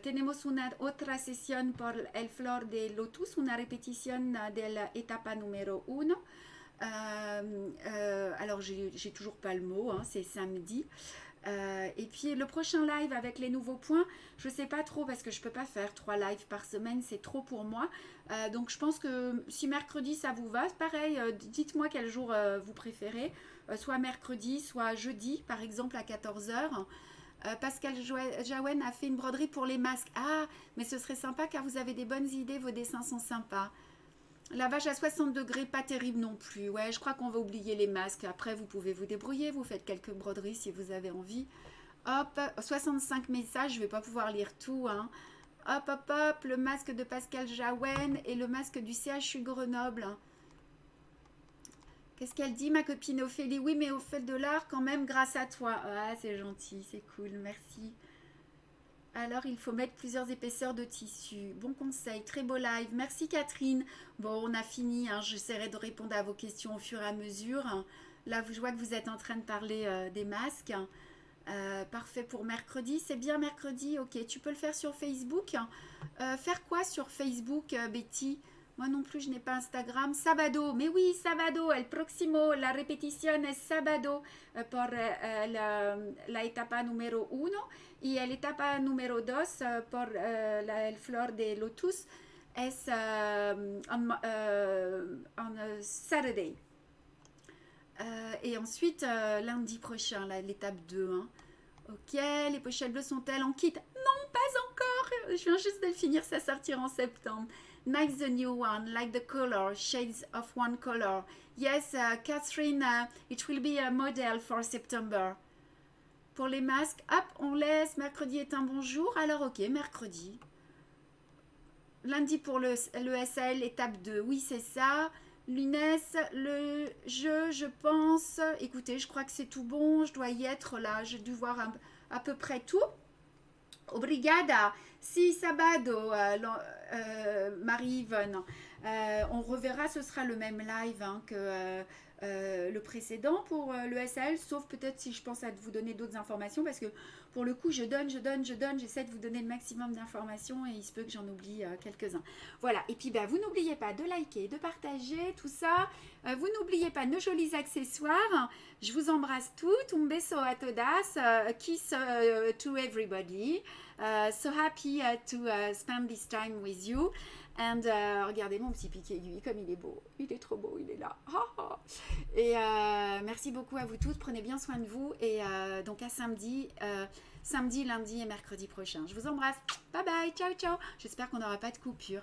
Tenemos una otra sesión por el flor de lotus, una repetición de la etapa número 1. Alors j'ai toujours pas le mot, hein, c'est samedi. Et puis le prochain live avec les nouveaux points, je sais pas trop parce que je peux pas faire 3 lives par semaine, c'est trop pour moi. Donc je pense que si mercredi ça vous va, pareil, dites-moi quel jour vous préférez, soit mercredi, soit jeudi par exemple à 14h. Pascal Jaouen a fait une broderie pour les masques. Ah, mais ce serait sympa car vous avez des bonnes idées, vos dessins sont sympas. Lavage à 60 degrés, pas terrible non plus. Ouais, je crois qu'on va oublier les masques. Après, vous pouvez vous débrouiller, vous faites quelques broderies si vous avez envie. Hop, 65 messages, je vais pas pouvoir lire tout, hein. Hop, hop, hop, le masque de Pascal Jaouen et le masque du CHU Grenoble. Qu'est-ce qu'elle dit, ma copine Ophélie? Oui, mais au fait de l'art quand même grâce à toi. Ah, c'est gentil, c'est cool, merci. Alors, il faut mettre plusieurs épaisseurs de tissu. Bon conseil, très beau live. Merci Catherine. Bon, on a fini, hein. J'essaierai de répondre à vos questions au fur et à mesure. Là, je vois que vous êtes en train de parler des masques. Parfait pour mercredi. C'est bien mercredi, ok. Tu peux le faire sur Facebook. Faire quoi sur Facebook, Betty? Moi non plus, je n'ai pas Instagram. Sabado, mais oui, sabado, el próximo, la repetición es sábado por la etapa número 1 y la etapa número 2 por el flor de lotus es on Saturday. Et ensuite, lundi prochain, l'étape 2. Hein. Ok, les pochettes bleues sont-elles en kit? Non, pas encore. Je viens juste de le finir, ça sortira en septembre. Nice the new one, like the color, shades of one color. Yes, Catherine, it will be a model for September. Pour les masques, hop, on laisse. Mercredi est un bon jour. Alors, ok, mercredi. Lundi pour le SAL, étape 2. Oui, c'est ça. Lunès, le jeu, je pense. Écoutez, je crois que c'est tout bon. Je dois y être là. J'ai dû voir à peu près tout. Obrigada. Si sabado, Marie-Yvonne. On reverra, ce sera le même live hein, que le précédent pour le SAL, sauf peut-être si je pense à vous donner d'autres informations, parce que pour le coup, je donne, j'essaie de vous donner le maximum d'informations et il se peut que j'en oublie quelques-uns. Voilà, et puis bah, vous n'oubliez pas de liker, de partager, tout ça. Vous n'oubliez pas nos jolis accessoires. Je vous embrasse toutes. Un beso a todas. Kiss to everybody. So happy to spend this time with you. And regardez mon petit piqué aiguille comme il est beau. Il est trop beau, il est là. Et merci beaucoup à vous toutes. Prenez bien soin de vous. Et donc à samedi, lundi et mercredi prochain. Je vous embrasse. Bye bye. Ciao, ciao. J'espère qu'on n'aura pas de coupure.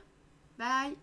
Bye.